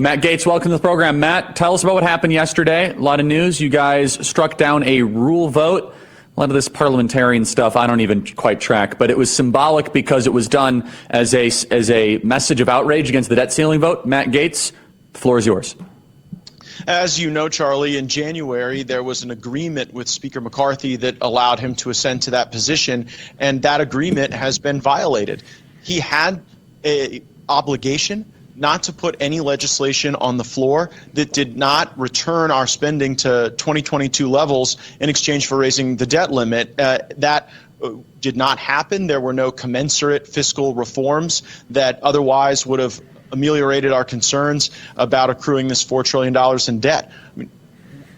Matt Gaetz, welcome to the program. Matt, tell us about what happened yesterday. A lot of news. You guys struck down a rule vote. A lot of this parliamentarian stuff I don't even quite track, but it was symbolic because it was done as a message of outrage against the debt ceiling vote. Matt Gaetz, the floor is yours. As you know, Charlie, in January, there was an agreement with Speaker McCarthy that allowed him to ascend to that position, and that agreement has been violated. He had an obligation not to put any legislation on the floor that did not return our spending to 2022 levels in exchange for raising the debt limit. That did not happen. There were no commensurate fiscal reforms that otherwise would have ameliorated our concerns about accruing this $4 trillion in debt.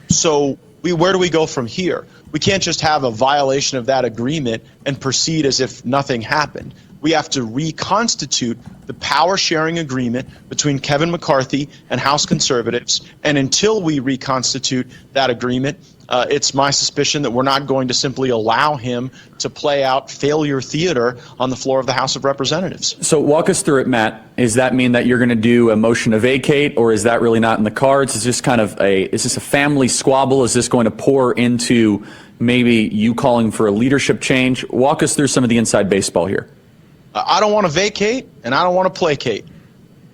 So where do we go from here? We can't just have a violation of that agreement and proceed as if nothing happened. We have to reconstitute the power-sharing agreement between Kevin McCarthy and House conservatives, and until we reconstitute that agreement, it's my suspicion that we're not going to simply allow him to play out failure theater on the floor of the House of Representatives. So walk us through it, Matt. Does that mean that you're going to do a motion to vacate, or is that really not in the cards? Is this a family squabble? Is this going to pour into maybe you calling for a leadership change? Walk us through some of the inside baseball here. I don't want to vacate, and I don't want to placate.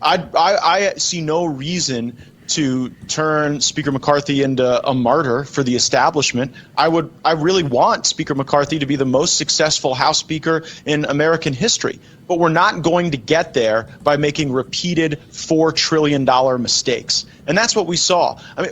I see no reason to turn Speaker McCarthy into a martyr for the establishment. I really want Speaker McCarthy to be the most successful House Speaker in American history. But we're not going to get there by making repeated $4 trillion mistakes. And that's what we saw. I mean,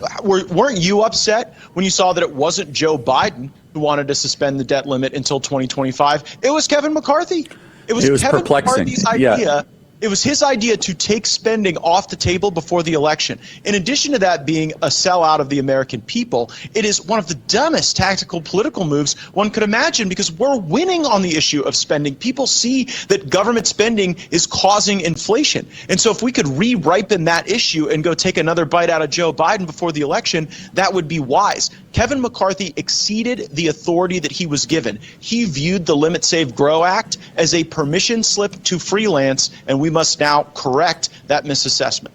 weren't you upset when you saw that it wasn't Joe Biden who wanted to suspend the debt limit until 2025? It was Kevin McCarthy. It was Kevin McCarthy's idea. Yeah. It was his idea to take spending off the table before the election. In addition to that being a sellout of the American people, it is one of the dumbest tactical political moves one could imagine, because we're winning on the issue of spending. People see that government spending is causing inflation. And so if we could re-ripen that issue and go take another bite out of Joe Biden before the election, that would be wise. Kevin McCarthy exceeded the authority that he was given. He viewed the Limit Save Grow Act as a permission slip to freelance, and we must now correct that misassessment.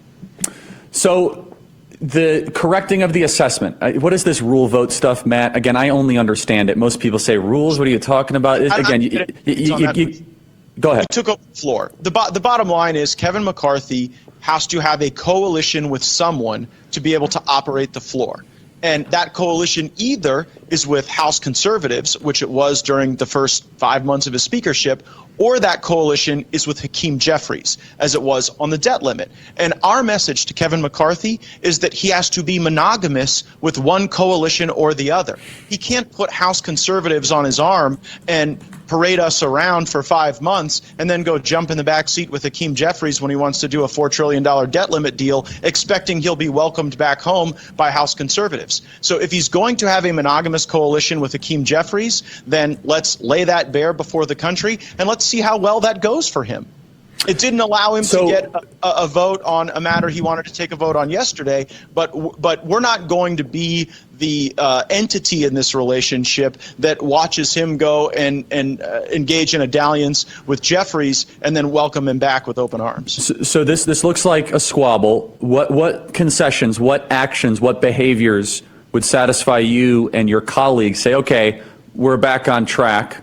So the correcting of the assessment, what is this rule vote stuff, Matt? Again, I only understand it. Most people say rules. What are you talking about? Again, go ahead. You took over the floor. The bottom line is Kevin McCarthy has to have a coalition with someone to be able to operate the floor. And that coalition either is with House conservatives, which it was during the first 5 months of his speakership, or that coalition is with Hakeem Jeffries, as it was on the debt limit. And our message to Kevin McCarthy is that he has to be monogamous with one coalition or the other. He can't put House conservatives on his arm and parade us around for 5 months and then go jump in the back seat with Hakeem Jeffries when he wants to do a $4 trillion debt limit deal, expecting he'll be welcomed back home by House conservatives. So if he's going to have a monogamous coalition with Hakeem Jeffries, then let's lay that bare before the country, and let's see how well that goes for him. It didn't allow him to get a vote on a matter he wanted to take a vote on yesterday, but we're not going to be the entity in this relationship that watches him go and engage in a dalliance with Jeffries and then welcome him back with open arms. So this looks like a squabble. What concessions, what actions, what behaviors would satisfy you and your colleagues? Say, okay, we're back on track.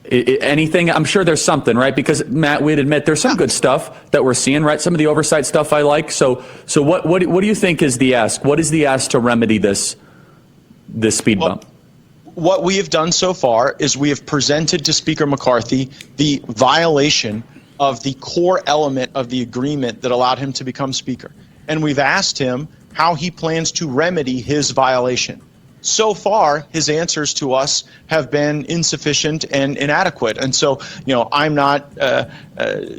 Anything? I'm sure there's something, right? Because Matt, we'd admit there's some good stuff that we're seeing, right? Some of the oversight stuff I like. So what do you think is the ask? What is the ask to remedy this speed bump? What we have done so far is we have presented to Speaker McCarthy the violation of the core element of the agreement that allowed him to become Speaker, and we've asked him how he plans to remedy his violation. So far, his answers to us have been insufficient and inadequate. And so, I'm not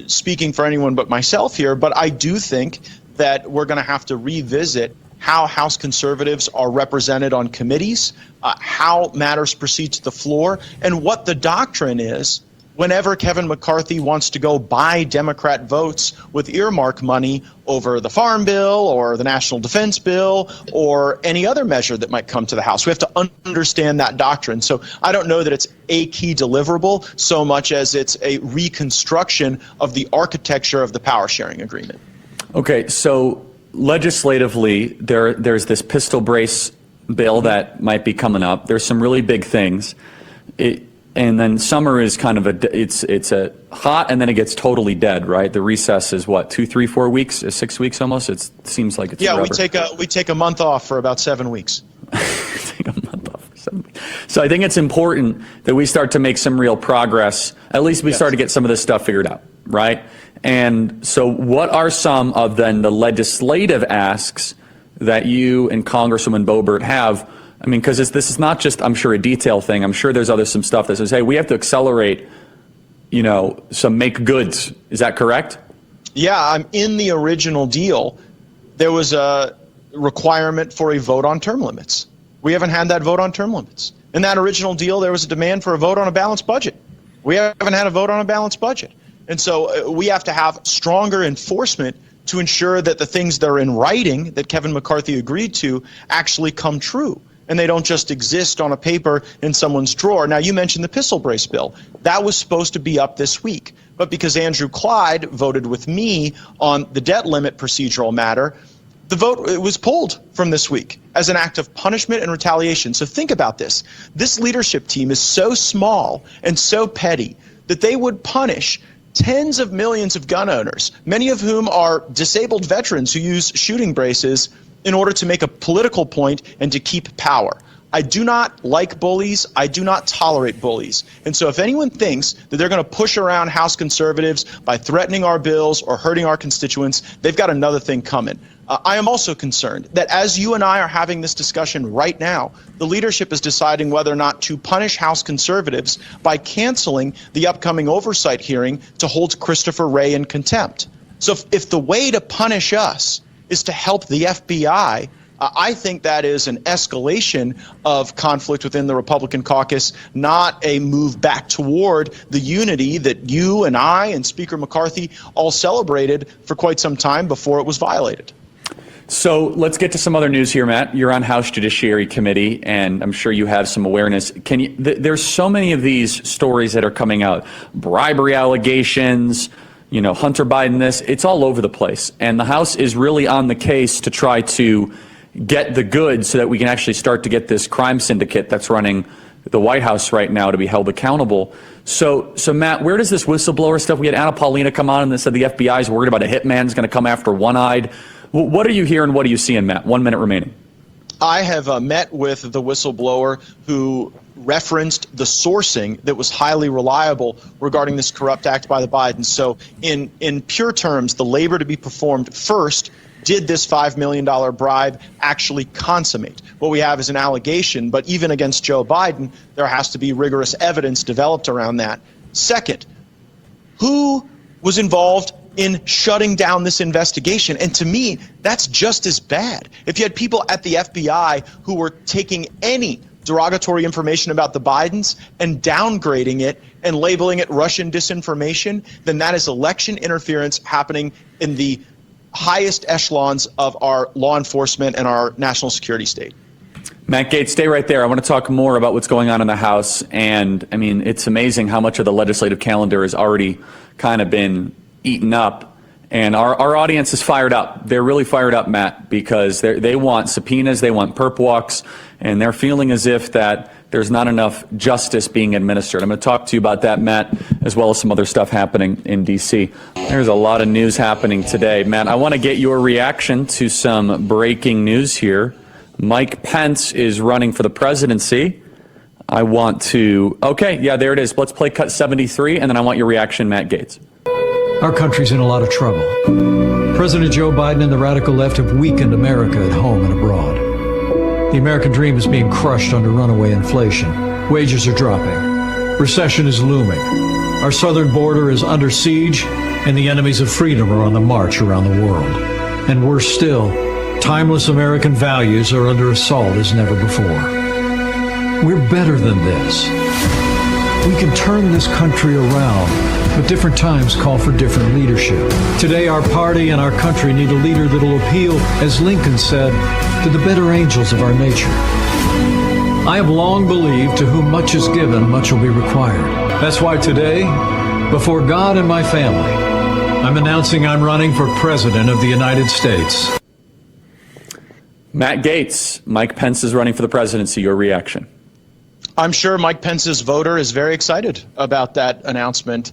speaking for anyone but myself here, but I do think that we're going to have to revisit how House conservatives are represented on committees, how matters proceed to the floor, and what the doctrine is whenever Kevin McCarthy wants to go buy Democrat votes with earmark money over the Farm Bill or the National Defense Bill or any other measure that might come to the House. We have to understand that doctrine. So I don't know that it's a key deliverable so much as it's a reconstruction of the architecture of the power sharing agreement. Okay, so legislatively, there's this pistol brace bill that might be coming up. There's some really big things. And then summer is kind of it's a hot, and then it gets totally dead, right? The recess is what, 2, 3, 4 weeks, 6 weeks almost. It seems like it's yeah. forever. We take a month off for about 7 weeks. Take a month off for 7 weeks. So I think it's important that we start to make some real progress. At least we start to get some of this stuff figured out, right? And so, what are some of then the legislative asks that you and Congresswoman Boebert have? I mean, because this is not just, I'm sure, a detail thing. I'm sure there's some stuff that says, hey, we have to accelerate, some make goods. Is that correct? Yeah, in the original deal, there was a requirement for a vote on term limits. We haven't had that vote on term limits. In that original deal, there was a demand for a vote on a balanced budget. We haven't had a vote on a balanced budget. And so we have to have stronger enforcement to ensure that the things that are in writing that Kevin McCarthy agreed to actually come true, and they don't just exist on a paper in someone's drawer. Now, you mentioned the pistol brace bill. That was supposed to be up this week. But because Andrew Clyde voted with me on the debt limit procedural matter, the vote was pulled from this week as an act of punishment and retaliation. So think about this. This leadership team is so small and so petty that they would punish tens of millions of gun owners, many of whom are disabled veterans who use shooting braces in order to make a political point and to keep power. I do not like bullies. I do not tolerate bullies. And so if anyone thinks that they're going to push around House conservatives by threatening our bills or hurting our constituents, they've got another thing coming. I am also concerned that as you and I are having this discussion right now, the leadership is deciding whether or not to punish House conservatives by canceling the upcoming oversight hearing to hold Christopher Wray in contempt. So if the way to punish us is to help the FBI, I think that is an escalation of conflict within the Republican caucus, not a move back toward the unity that you and I and Speaker McCarthy all celebrated for quite some time before it was violated. So let's get to some other news here, Matt. You're on House Judiciary Committee, and I'm sure you have some awareness. There's so many of these stories that are coming out. Bribery allegations, Hunter Biden this. It's all over the place. And the House is really on the case to try to get the goods so that we can actually start to get this crime syndicate that's running the White House right now to be held accountable. So Matt, where does this whistleblower stuff? We had Anna Paulina come on and said the FBI is worried about a hitman's going to come after One-Eyed. What are you hearing? What are you seeing, Matt? 1 minute remaining. I have met with the whistleblower who referenced the sourcing that was highly reliable regarding this corrupt act by the Bidens. So in pure terms, the labor to be performed first, did this $5 million bribe actually consummate? What we have is an allegation, but even against Joe Biden, there has to be rigorous evidence developed around that. Second, who was involved in shutting down this investigation? And to me, that's just as bad. If you had people at the FBI who were taking any derogatory information about the Bidens and downgrading it and labeling it Russian disinformation, then that is election interference happening in the highest echelons of our law enforcement and our national security state. Matt Gaetz, stay right there. I want to talk more about what's going on in the House. And I mean, it's amazing how much of the legislative calendar has already kind of been eaten up. And our audience is fired up. They're really fired up, Matt, because they want subpoenas, they want perp walks, and they're feeling as if that there's not enough justice being administered. I'm going to talk to you about that, Matt, as well as some other stuff happening in D.C. There's a lot of news happening today. Matt, I want to get your reaction to some breaking news here. Mike Pence is running for the presidency. I want to, okay, yeah, there it is. Let's play cut 73, and then I want your reaction, Matt Gaetz. Our country's in a lot of trouble. President Joe Biden and the radical left have weakened America at home and abroad. The American dream is being crushed under runaway inflation. Wages are dropping. Recession is looming. Our southern border is under siege, and the enemies of freedom are on the march around the world. And worse still, timeless American values are under assault as never before. We're better than this. We can turn this country around, but different times call for different leadership. Today, our party and our country need a leader that'll appeal, as Lincoln said, to the better angels of our nature. I have long believed to whom much is given, much will be required. That's why today, before God and my family, I'm announcing I'm running for President of the United States. Matt Gaetz, Mike Pence is running for the presidency. Your reaction? I'm sure Mike Pence's voter is very excited about that announcement.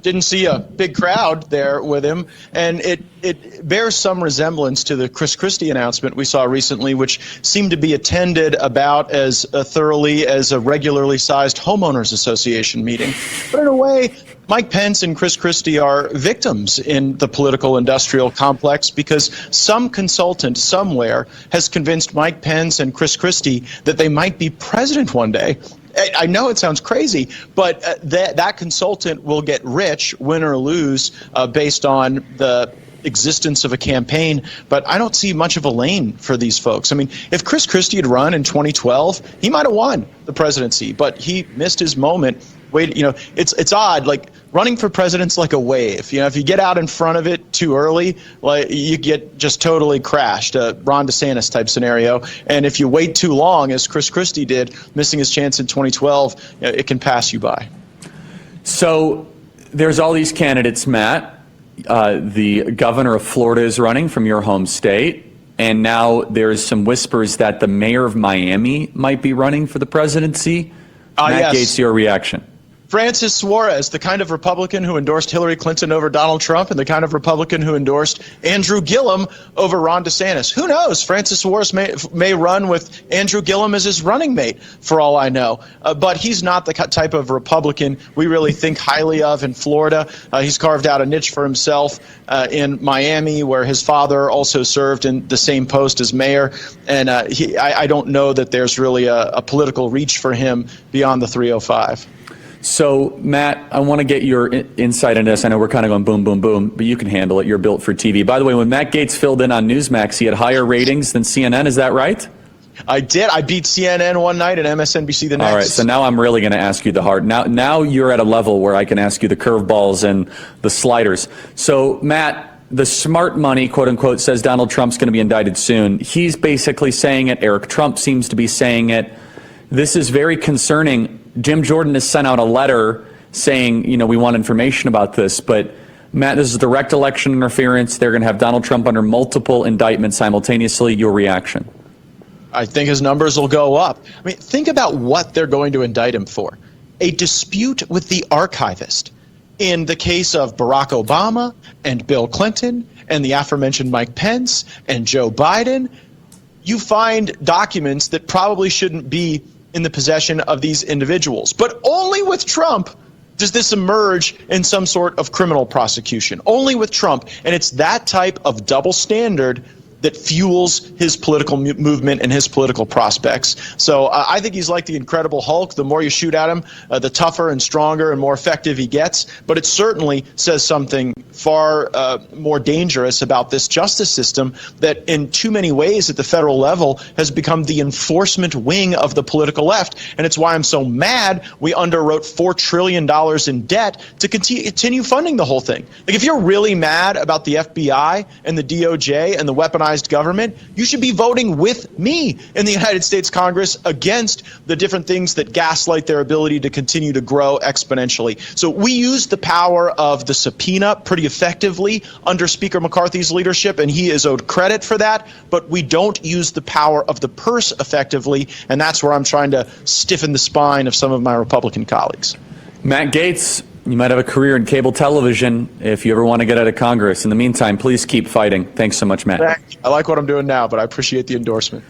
Didn't see a big crowd there with him, and it bears some resemblance to the Chris Christie announcement we saw recently, which seemed to be attended about as thoroughly as a regularly sized homeowners association meeting. But in a way, Mike Pence and Chris Christie are victims in the political industrial complex because some consultant somewhere has convinced Mike Pence and Chris Christie that they might be president one day. I know it sounds crazy, but that consultant will get rich, win or lose, based on the existence of a campaign, but I don't see much of a lane for these folks. I mean, if Chris Christie had run in 2012, he might have won the presidency, but he missed his moment. Wait, it's odd. Like, running for president's like a wave. If you get out in front of it too early, like, you get just totally crashed. Ron DeSantis type scenario. And if you wait too long, as Chris Christie did, missing his chance in 2012, it can pass you by. So there's all these candidates, Matt. The governor of Florida is running from your home state. And now there's some whispers that the mayor of Miami might be running for the presidency. Matt Yes. Gaetz, your reaction? Francis Suarez, the kind of Republican who endorsed Hillary Clinton over Donald Trump and the kind of Republican who endorsed Andrew Gillum over Ron DeSantis. Who knows? Francis Suarez may run with Andrew Gillum as his running mate, for all I know. But he's not the type of Republican we really think highly of in Florida. He's carved out a niche for himself in Miami, where his father also served in the same post as mayor. And I don't know that there's really a political reach for him beyond the 305. So, Matt, I want to get your insight into this. I know we're kind of going boom, boom, boom, but you can handle it. You're built for TV. By the way, when Matt Gaetz filled in on Newsmax, he had higher ratings than CNN. Is that right? I did. I beat CNN one night and MSNBC the next. All right, so now I'm really going to ask you the hard. Now you're at a level where I can ask you the curveballs and the sliders. So, Matt, the smart money, quote unquote, says Donald Trump's going to be indicted soon. He's basically saying it. Eric Trump seems to be saying it. This is very concerning. Jim Jordan has sent out a letter saying, we want information about this. But, Matt, this is direct election interference. They're going to have Donald Trump under multiple indictments simultaneously. Your reaction? I think his numbers will go up. I mean, think about what they're going to indict him for. A dispute with the archivist. In the case of Barack Obama and Bill Clinton and the aforementioned Mike Pence and Joe Biden, you find documents that probably shouldn't be in the possession of these individuals. But only with Trump does this emerge in some sort of criminal prosecution. Only with Trump. And it's that type of double standard that fuels his political movement and his political prospects. So I think he's like the Incredible Hulk. The more you shoot at him, the tougher and stronger and more effective he gets. But it certainly says something far more dangerous about this justice system that in too many ways at the federal level has become the enforcement wing of the political left. And it's why I'm so mad we underwrote $4 trillion in debt to continue funding the whole thing. Like, if you're really mad about the FBI and the DOJ and the weaponized government, you should be voting with me in the United States Congress against the different things that gaslight their ability to continue to grow exponentially. So we used the power of the subpoena pretty effectively under Speaker McCarthy's leadership, and he is owed credit for that, but we don't use the power of the purse effectively, and that's where I'm trying to stiffen the spine of some of my Republican colleagues. Matt Gaetz, you might have a career in cable television if you ever want to get out of Congress. In the meantime, please keep fighting. Thanks so much, Matt. I like what I'm doing now, but I appreciate the endorsement.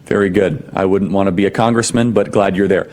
Very good. I wouldn't want to be a congressman, but glad you're there.